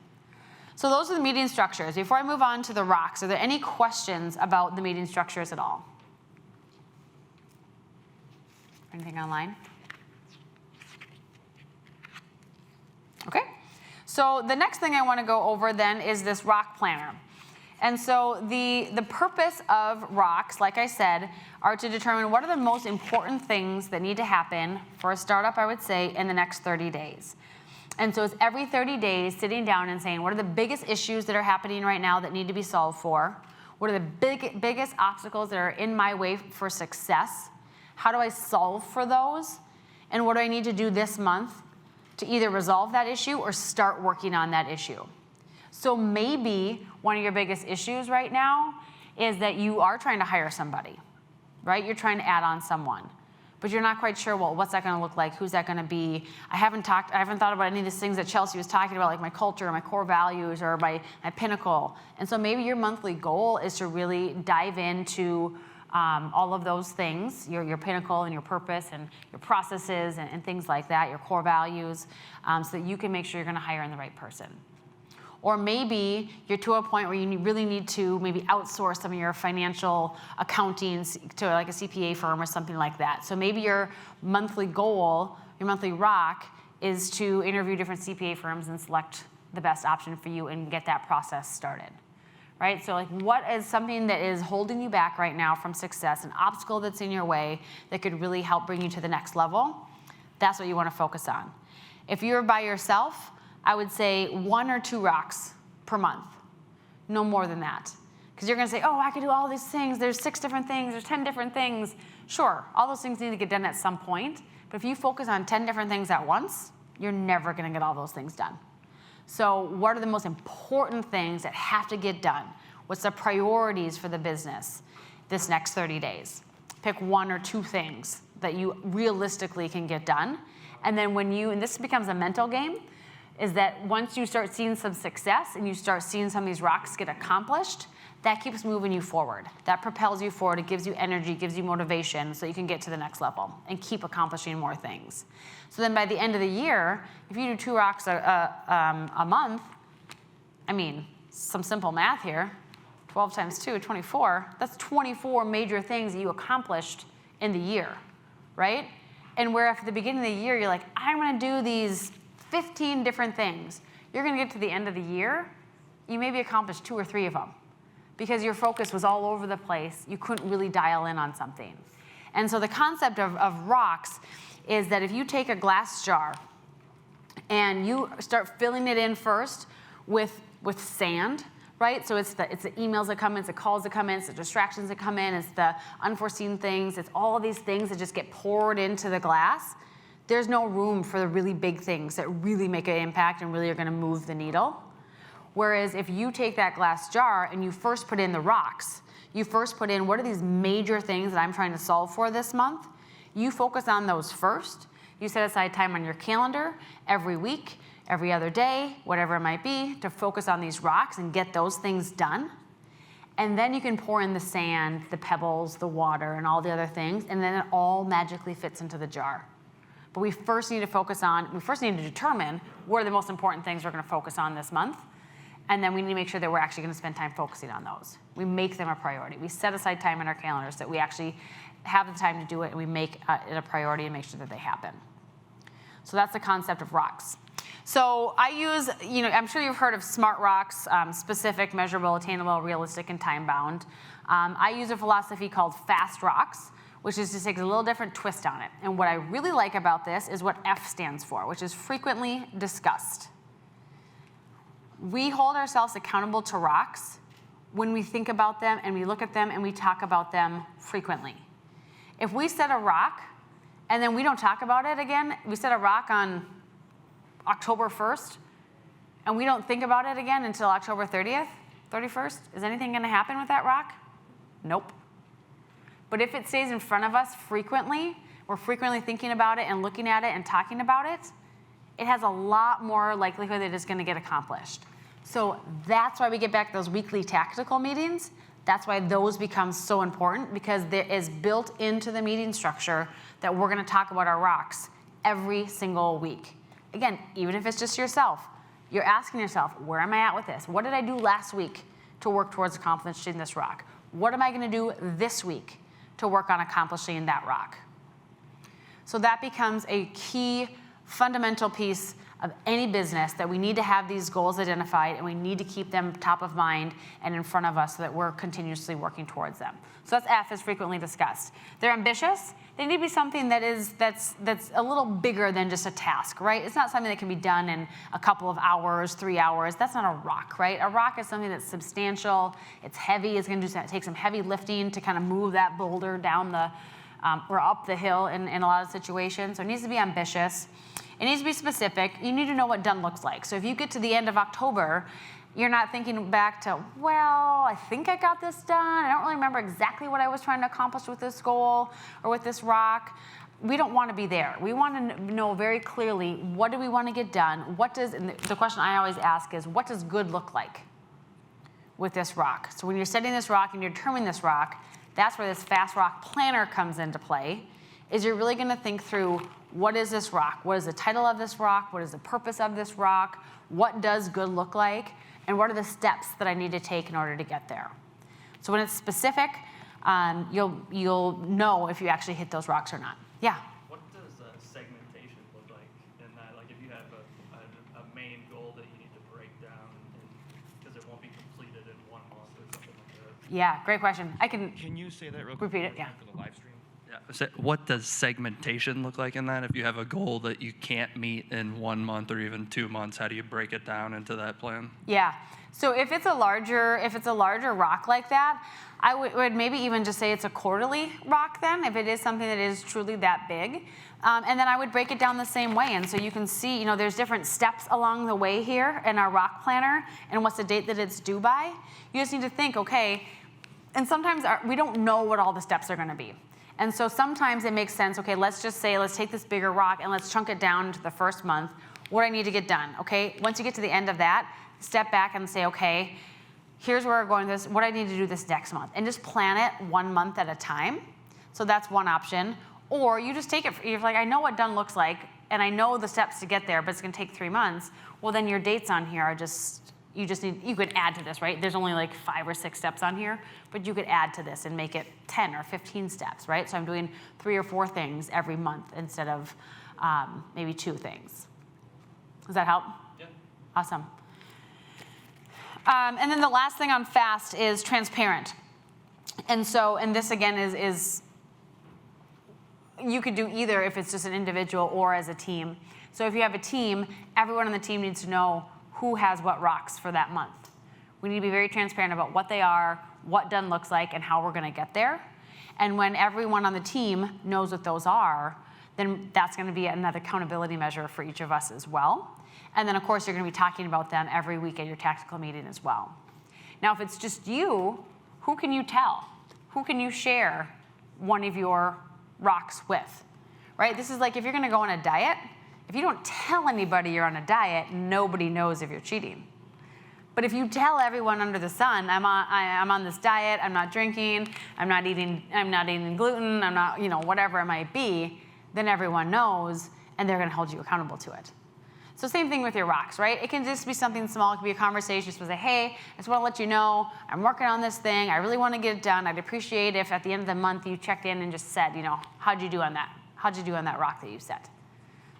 So those are the meeting structures. Before I move on to the rocks, are there any questions about the meeting structures at all? Anything online? Okay. So the next thing I want to go over then is this rock planner. And so the purpose of rocks, like I said, are to determine what are the most important things that need to happen for a startup, I would say, in the next 30 days. And so it's every 30 days sitting down and saying, what are the biggest issues that are happening right now that need to be solved for? What are the biggest obstacles that are in my way for success? How do I solve for those? And what do I need to do this month to either resolve that issue or start working on that issue? So maybe one of your biggest issues right now is that you are trying to hire somebody, right? You're trying to add on someone, but you're not quite sure, well, what's that going to look like? Who's that going to be? I haven't thought about any of these things that Chelsey was talking about, like my culture, my core values, or my Pinnacle. And so maybe your monthly goal is to really dive into all of those things, your Pinnacle and your purpose and your processes and things like that, your core values, so that you can make sure you're going to hire in the right person. Or maybe you're to a point where you really need to maybe outsource some of your financial accounting to like a CPA firm or something like that. So maybe your monthly goal, your monthly rock, is to interview different CPA firms and select the best option for you and get that process started. Right? So like, what is something that is holding you back right now from success, an obstacle that's in your way that could really help bring you to the next level? That's what you want to focus on. If you're by yourself, I would say 1 or 2 rocks per month, no more than that. Because you're going to say, oh, I could do all these things. There's 6 different things. There's 10 different things. Sure, all those things need to get done at some point. But if you focus on 10 different things at once, you're never going to get all those things done. So what are the most important things that have to get done? What's the priorities for the business this next 30 days? Pick 1 or 2 things that you realistically can get done. And then and this becomes a mental game, is that once you start seeing some success and you start seeing some of these rocks get accomplished, that keeps moving you forward. That propels you forward. It gives you energy, gives you motivation so you can get to the next level and keep accomplishing more things. So then by the end of the year, if you do 2 rocks a month, I mean, some simple math here, 12 times 2, 24, that's 24 major things that you accomplished in the year, right? And where at the beginning of the year, you're like, I'm gonna do these 15 different things. You're gonna get to the end of the year, you maybe accomplished 2 or 3 of them because your focus was all over the place. You couldn't really dial in on something. And so the concept of rocks is that if you take a glass jar and you start filling it in first with sand, right? So it's the emails that come in, it's the calls that come in, it's the distractions that come in, it's the unforeseen things, it's all of these things that just get poured into the glass. There's no room for the really big things that really make an impact and really are gonna move the needle. Whereas if you take that glass jar and you first put in the rocks, you first put in what are these major things that I'm trying to solve for this month, you focus on those first. You set aside time on your calendar every week, every other day, whatever it might be, to focus on these rocks and get those things done. And then you can pour in the sand, the pebbles, the water, and all the other things, and then it all magically fits into the jar. But we first need to determine what are the most important things we're going to focus on this month. And then we need to make sure that we're actually going to spend time focusing on those. We make them a priority. We set aside time in our calendars that we actually have the time to do it, and we make it a priority and make sure that they happen. So that's the concept of rocks. So I use, I'm sure you've heard of SMART rocks, specific, measurable, attainable, realistic, and time-bound. I use a philosophy called FAST rocks, which is just takes a little different twist on it. And what I really like about this is what F stands for, which is frequently discussed. We hold ourselves accountable to rocks when we think about them and we look at them and we talk about them frequently. If we set a rock and then we don't talk about it again, we set a rock on October 1st and we don't think about it again until October 30th, 31st, is anything going to happen with that rock? Nope. But if it stays in front of us frequently, we're frequently thinking about it and looking at it and talking about it, it has a lot more likelihood that it's going to get accomplished. So that's why we get back to those weekly tactical meetings. That's why those become so important, because there is built into the meeting structure that we're going to talk about our rocks every single week. Again, even if it's just yourself, you're asking yourself, where am I at with this? What did I do last week to work towards accomplishing this rock? What am I going to do this week to work on accomplishing that rock? So that becomes a key fundamental piece of any business, that we need to have these goals identified and we need to keep them top of mind and in front of us so that we're continuously working towards them. So that's F, is frequently discussed. They're ambitious. They need to be something that's a little bigger than just a task, right? It's not something that can be done in a couple of hours, 3 hours. That's not a rock, right? A rock is something that's substantial. It's heavy. It's going to take some heavy lifting to kind of move that boulder down or up the hill in a lot of situations. So it needs to be ambitious. It needs to be specific. You need to know what done looks like. So if you get to the end of October, you're not thinking back to, well, I think I got this done. I don't really remember exactly what I was trying to accomplish with this goal or with this rock. We don't want to be there. We want to know very clearly, what do we want to get done? And the question I always ask is, what does good look like with this rock? So when you're setting this rock and you're determining this rock, that's where this fast rock planner comes into play, is you're really going to think through, what is this rock? What is the title of this rock? What is the purpose of this rock? What does good look like? And what are the steps that I need to take in order to get there? So when it's specific, you'll know if you actually hit those rocks or not. Yeah? What does segmentation look like in that? Like if you have a main goal that you need to break down because it won't be completed in 1 month or something like that. Yeah, great question. Can you say that real quick? Repeat it, yeah. For the live stream? Yeah. What does segmentation look like in that? If you have a goal that you can't meet in 1 month or even 2 months, how do you break it down into that plan? Yeah. So if it's a larger rock like that, I would maybe even just say it's a quarterly rock then, if it is something that is truly that big. And then I would break it down the same way. And so you can see, there's different steps along the way here in our rock planner and what's the date that it's due by. You just need to think, okay, and sometimes we don't know what all the steps are going to be. And so sometimes it makes sense, okay, let's take this bigger rock and let's chunk it down into the first month. What do I need to get done, okay? Once you get to the end of that, step back and say, okay, here's where we're going with this, what I need to do this next month. And just plan it 1 month at a time. So that's one option. Or you just take it, you're like, I know what done looks like, and I know the steps to get there, but it's going to take 3 months. Well, then your dates on here are you could add to this, right? There's only like 5 or 6 steps on here, but you could add to this and make it 10 or 15 steps, right? So I'm doing 3 or 4 things every month instead of maybe 2 things. Does that help? Yeah. Awesome. And then the last thing on FAST is transparent. And this again is you could do either if it's just an individual or as a team. So if you have a team, everyone on the team needs to know who has what rocks for that month. We need to be very transparent about what they are, what done looks like, and how we're going to get there. And when everyone on the team knows what those are, then that's going to be another accountability measure for each of us as well. And then, of course, you're going to be talking about them every week at your tactical meeting as well. Now, if it's just you, who can you tell? Who can you share one of your rocks with, right? This is like if you're going to go on a diet. If you don't tell anybody you're on a diet, nobody knows if you're cheating. But if you tell everyone under the sun, I'm on this diet, I'm not drinking, I'm not eating gluten, I'm not, whatever it might be, then everyone knows, and they're gonna hold you accountable to it. So same thing with your rocks, right? It can just be something small. It can be a conversation. You're supposed to say, hey, I just want to let you know, I'm working on this thing. I really want to get it done. I'd appreciate if at the end of the month you checked in and just said, how'd you do on that? How'd you do on that rock that you set?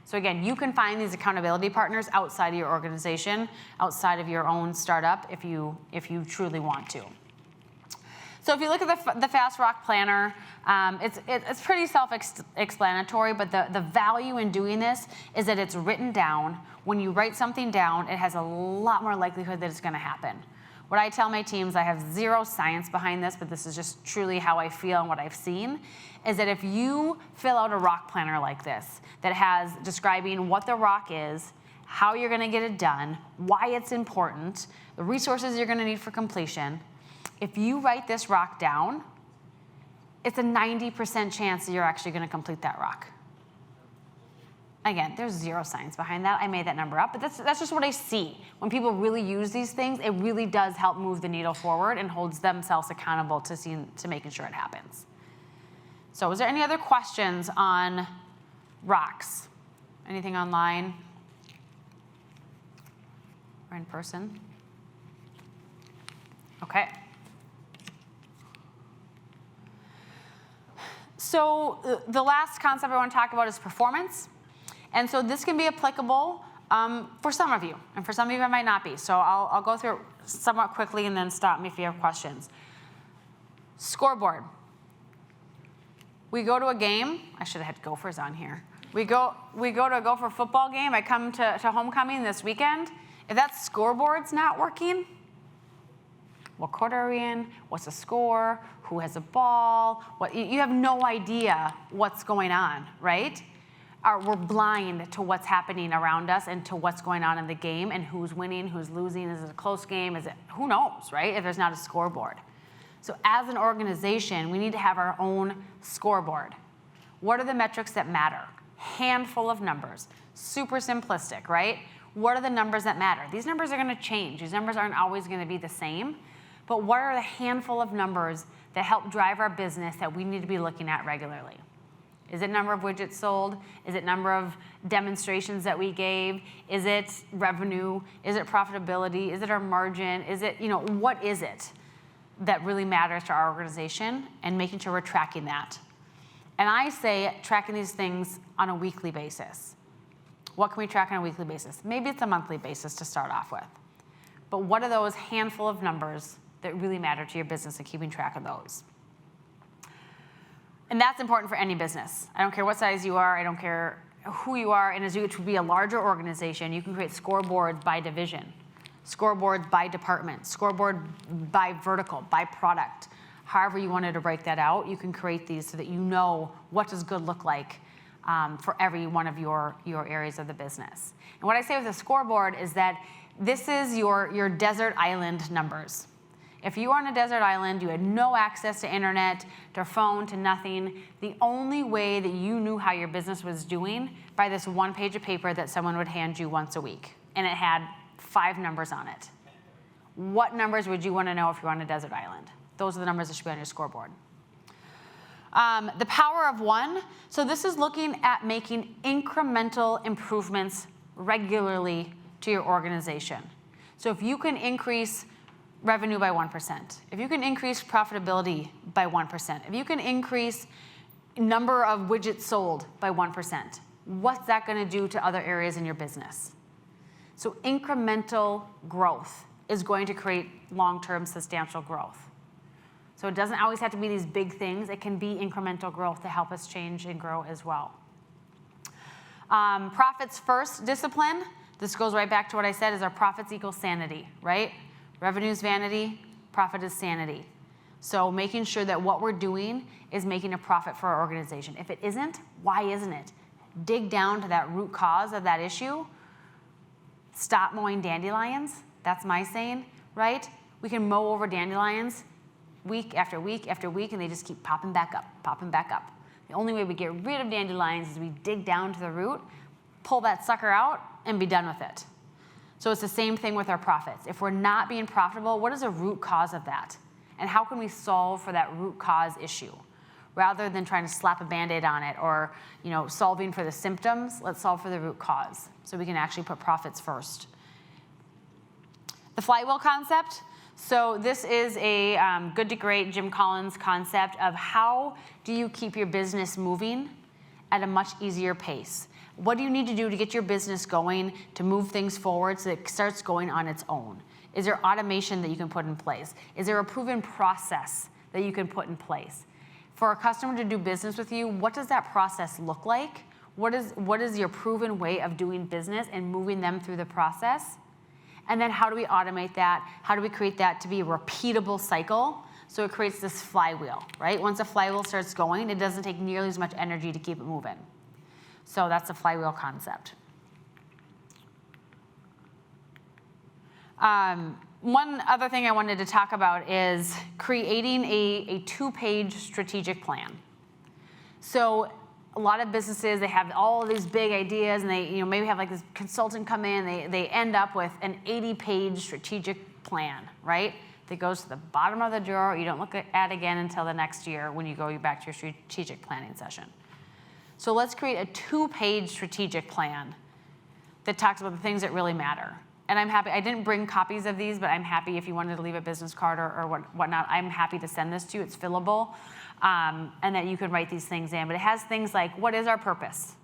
So again, you can find these accountability partners outside of your organization, outside of your own startup, if you truly want to. So if you look at the Fast Rock Planner, it's pretty self-explanatory, but the value in doing this is that it's written down. When you write something down, it has a lot more likelihood that it's going to happen. What I tell my teams, I have zero science behind this, but this is just truly how I feel and what I've seen, is that if you fill out a rock planner like this that has describing what the rock is, how you're going to get it done, why it's important, the resources you're going to need for completion, if you write this rock down, it's a 90% chance that you're actually going to complete that rock. Again, there's zero science behind that. I made that number up, but that's just what I see. When people really use these things, it really does help move the needle forward and holds themselves accountable to making sure it happens. So is there any other questions on rocks? Anything online or in person? Okay. So the last concept I want to talk about is performance. And so this can be applicable for some of you, and for some of you it might not be. So I'll go through it somewhat quickly and then stop me if you have questions. Scoreboard. We go to a game. I should have had Gophers on here. We go to a Gopher football game. I come to homecoming this weekend. If that scoreboard's not working, what quarter are we in? What's the score? Who has a ball? You have no idea what's going on, right? We're blind to what's happening around us and to what's going on in the game and who's winning, who's losing. Is it a close game? Who knows, right? If there's not a scoreboard. So as an organization, we need to have our own scoreboard. What are the metrics that matter? Handful of numbers. Super simplistic, right? What are the numbers that matter? These numbers are going to change. These numbers aren't always going to be the same. But what are the handful of numbers that help drive our business that we need to be looking at regularly? Is it number of widgets sold? Is it number of demonstrations that we gave? Is it revenue? Is it profitability? Is it our margin? Is it, what is it that really matters to our organization, and making sure we're tracking that? And I say tracking these things on a weekly basis. What can we track on a weekly basis? Maybe it's a monthly basis to start off with. But what are those handful of numbers that really matter to your business and keeping track of those? And that's important for any business. I don't care what size you are. I don't care who you are. And as you to be a larger organization, you can create scoreboards by division, scoreboards by department, scoreboard by vertical, by product. However you wanted to break that out, you can create these so that you know what does good look like for every one of your areas of the business. And what I say with a scoreboard is that this is your desert island numbers. If you are on a desert island, you had no access to internet, to phone, to nothing, the only way that you knew how your business was doing by this one page of paper that someone would hand you once a week, and it had 5 numbers on it. What numbers would you want to know if you're on a desert island? Those are the numbers that should be on your scoreboard. The power of one. So this is looking at making incremental improvements regularly to your organization. So if you can increase revenue by 1%, if you can increase profitability by 1%, if you can increase number of widgets sold by 1%, what's that going to do to other areas in your business? So incremental growth is going to create long-term substantial growth. So it doesn't always have to be these big things. It can be incremental growth to help us change and grow as well. Profits first discipline. This goes right back to what I said, is our profits equal sanity, right? Revenue is vanity, profit is sanity. So making sure that what we're doing is making a profit for our organization. If it isn't, why isn't it? Dig down to that root cause of that issue. Stop mowing dandelions. That's my saying, right? We can mow over dandelions week after week after week, and they just keep popping back up, popping back up. The only way we get rid of dandelions is we dig down to the root pull that sucker out and be done with it. So it's the same thing with our profits. If we're not being profitable, what is the root cause of that? And how can we solve for that root cause issue? Rather than trying to slap a Band-Aid on it or solving for the symptoms, let's solve for the root cause so we can actually put profits first. The flywheel concept. So this is a Good to Great Jim Collins concept of how do you keep your business moving at a much easier pace. What do you need to do to get your business going, to move things forward so that it starts going on its own? Is there automation that you can put in place? Is there a proven process that you can put in place? For a customer to do business with you, what does that process look like? What is your proven way of doing business and moving them through the process? And then how do we automate that? How do we create that to be a repeatable cycle so it creates this flywheel, right? Once a flywheel starts going, it doesn't take nearly as much energy to keep it moving. So that's the flywheel concept. One other thing I wanted to talk about is creating a 2-page strategic plan. So a lot of businesses, they have all of these big ideas, and they maybe have like this consultant come in, they end up with an 80-page strategic plan, right? That goes to the bottom of the drawer. You don't look at again until the next year when you go back to your strategic planning session. So let's create a 2-page strategic plan that talks about the things that really matter. And I'm happy, I didn't bring copies of these, but I'm happy if you wanted to leave a business card or whatnot, I'm happy to send this to you. It's fillable, and that you could write these things in. But it has things like, what is our purpose?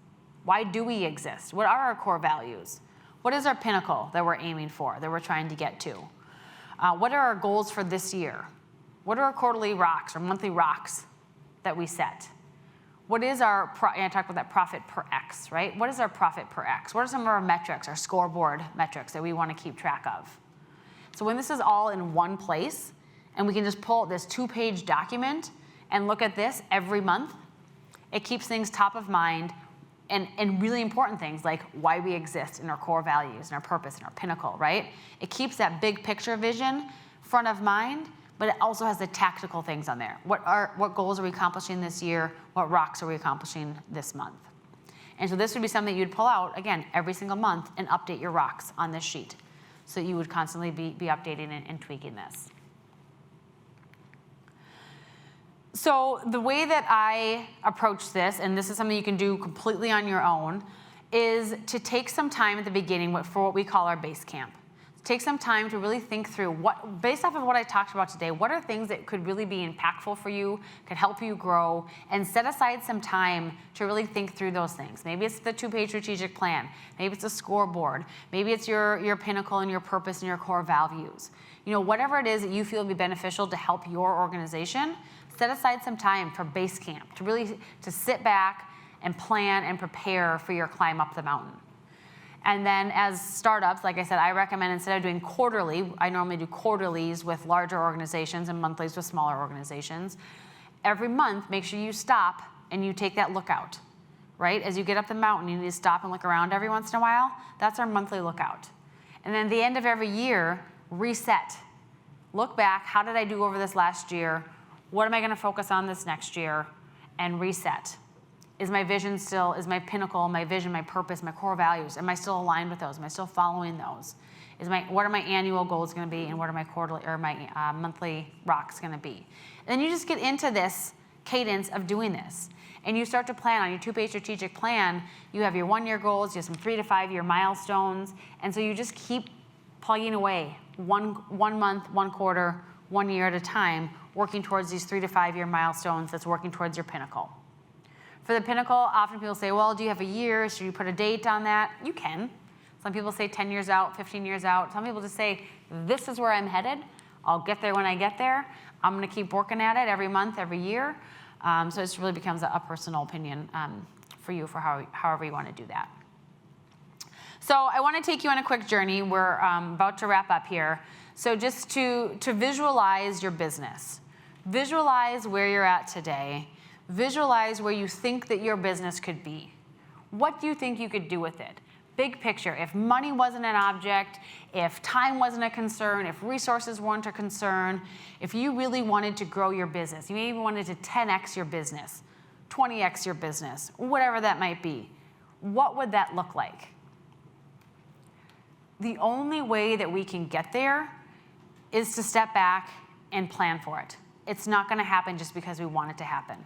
Why do we exist? What are our core values? What is our pinnacle that we're aiming for, that we're trying to get to? What are our goals for this year? What are our quarterly rocks or monthly rocks that we set? What is our, I talked about that profit per X, right? What is our profit per X? What are some of our metrics, our scoreboard metrics that we want to keep track of? So when this is all in one place, and we can just pull out this 2-page document and look at this every month, it keeps things top of mind and really important things like why we exist and our core values and our purpose and our pinnacle, right? It keeps that big picture vision front of mind, but it also has the tactical things on there. What goals are we accomplishing this year? What rocks are we accomplishing this month? And so this would be something you'd pull out, again, every single month and update your rocks on this sheet. So you would constantly be updating and tweaking this. So the way that I approach this, and this is something you can do completely on your own, is to take some time at the beginning for what we call our base camp. Take some time to really think through based off of what I talked about today, what are things that could really be impactful for you, could help you grow, and set aside some time to really think through those things. Maybe it's the 2-page strategic plan. Maybe it's a scoreboard. Maybe it's your pinnacle and your purpose and your core values. Whatever it is that you feel would be beneficial to help your organization, set aside some time for base camp, to sit back and plan and prepare for your climb up the mountain. And then as startups, like I said, I recommend instead of doing quarterly, I normally do quarterlies with larger organizations and monthlies with smaller organizations. Every month, make sure you stop and you take that lookout, right? As you get up the mountain, you need to stop and look around every once in a while. That's our monthly lookout. And then at the end of every year, reset. Look back, how did I do over this last year? What am I going to focus on this next year? And reset. Is my vision still, is my pinnacle, my vision, my purpose, my core values, am I still aligned with those? Am I still following those? What are my annual goals going to be, and what are my quarterly or my monthly rocks going to be? And then you just get into this cadence of doing this. And you start to plan on your 2-page strategic plan. You have your 1-year goals, you have some 3 to 5 year milestones, and so you just keep plugging away one month, 1 quarter, 1 year at a time, working towards these 3 to 5 year milestones that's working towards your pinnacle. For the pinnacle, often people say, well, do you have a year? Should you put a date on that? You can. Some people say 10 years out, 15 years out. Some people just say, this is where I'm headed. I'll get there when I get there. I'm going to keep working at it every month, every year. So it really becomes a personal opinion for you for however you want to do that. So I want to take you on a quick journey. We're about to wrap up here. So just to visualize your business. Visualize where you're at today. Visualize where you think that your business could be. What do you think you could do with it? Big picture. If money wasn't an object, if time wasn't a concern, if resources weren't a concern, if you really wanted to grow your business, you maybe wanted to 10x your business, 20x your business, whatever that might be. what would that look like? The only way that we can get there is to step back and plan for it. It's not going to happen just because we want it to happen.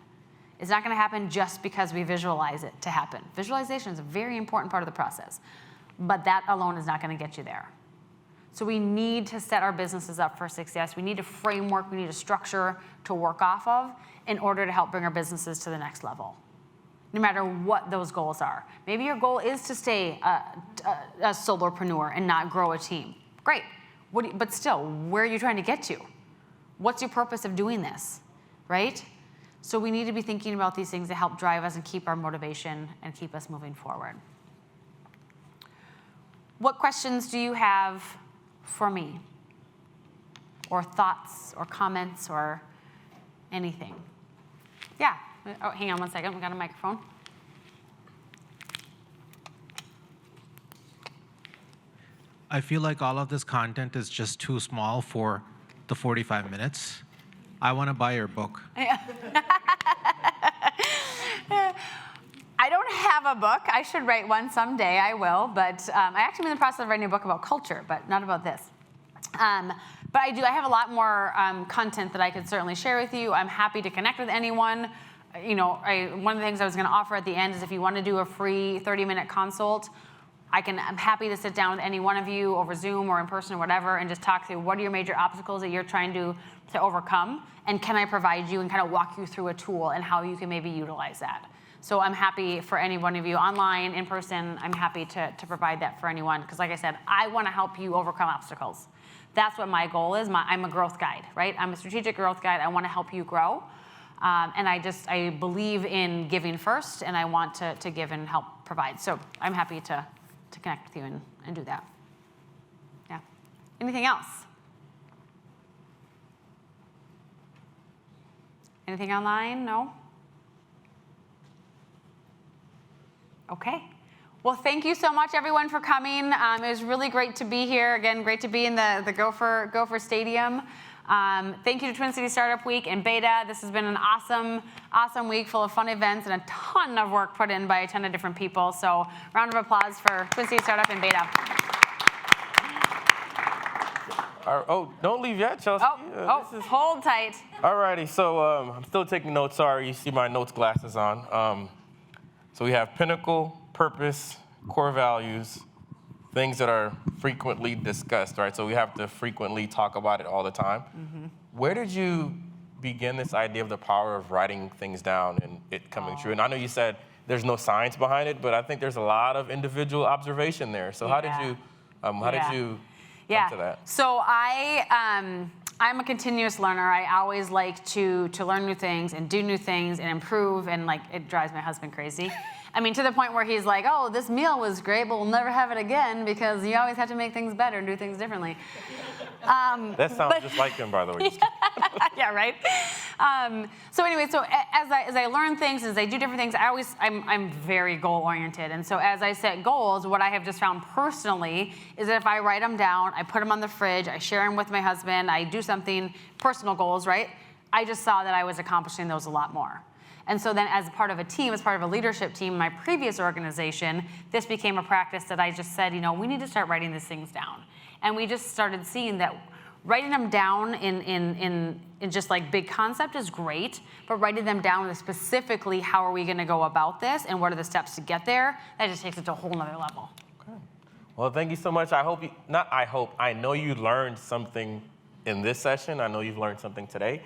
It's not going to happen just because we visualize it to happen. Visualization is a very important part of the process, but that alone is not going to get you there. So we need to set our businesses up for success. We need a framework, we need a structure to work off of in order to help bring our businesses to the next level, no matter what those goals are. Maybe your goal is to stay a solopreneur and not grow a team. Great, but still, where are you trying to get to? What's your purpose of doing this, right? So we need to be thinking about these things to help drive us and keep our motivation and keep us moving forward. What questions do you have for me? Or thoughts or comments or anything? Yeah, oh, hang on one second, we got a microphone. I feel like all of this content is just too small for the 45 minutes. I want to buy your book. I don't have a book. I should write one someday. I will. But I actually am in the process of writing a book about culture, but not about this. But I have a lot more content that I could certainly share with you. I'm happy to connect with anyone. You know, one of the things I was going to offer at the end is if you want to do a free 30-minute consult, I'm happy to sit down with any one of you over Zoom or in person or whatever and just talk through what are your major obstacles that you're trying to overcome, and can I provide you and kind of walk you through a tool and how you can maybe utilize that. So I'm happy for any one of you online, in person, I'm happy to provide that for anyone, because like I said, I want to help you overcome obstacles. That's what my goal is. I'm a growth guide, right? I'm a strategic growth guide. I want to help you grow. And I believe in giving first, and I want to give and help provide. So I'm happy to connect with you and do that. Yeah. Anything else? Anything online? No? Okay. Well, thank you so much, everyone, for coming. It was really great to be here. Again, great to be in the Gopher Stadium. Thank you to Twin City Startup Week and Beta. This has been an awesome week full of fun events and a ton of work put in by a ton of different people. So round of applause for Twin City Startup and Beta. Don't leave yet, Chelsey. Hold tight. All righty, so I'm still taking notes. Sorry, you see my notes glasses on. So we have Pinnacle, purpose, core values, things that are frequently discussed, right? So we have to frequently talk about it all the time. Mm-hmm. Where did you begin this idea of the power of writing things down and it coming true? And I know you said there's no science behind it, but I think there's a lot of individual observation there. So how did you come to that? So I'm a continuous learner. I always like to learn new things and do new things and improve, and like it drives my husband crazy. I mean, to the point where he's like, oh, this meal was great, but we'll never have it again because you always have to make things better and do things differently. That sounds just like him, by the way. Yeah, right? So anyway, as I learn things, as I do different things, I'm very goal-oriented. And so as I set goals, what I have just found personally is that if I write them down, I put them on the fridge, I share them with my husband, I do something, personal goals, right? I just saw that I was accomplishing those a lot more. And so then as part of a team, as part of a leadership team in my previous organization, this became a practice that I just said, we need to start writing these things down. And we just started seeing that writing them down in just like big concept is great, but writing them down with specifically how are we going to go about this and what are the steps to get there, that just takes it to a whole nother level. Okay. Well, thank you so much. I know you learned something in this session. I know you've learned something today.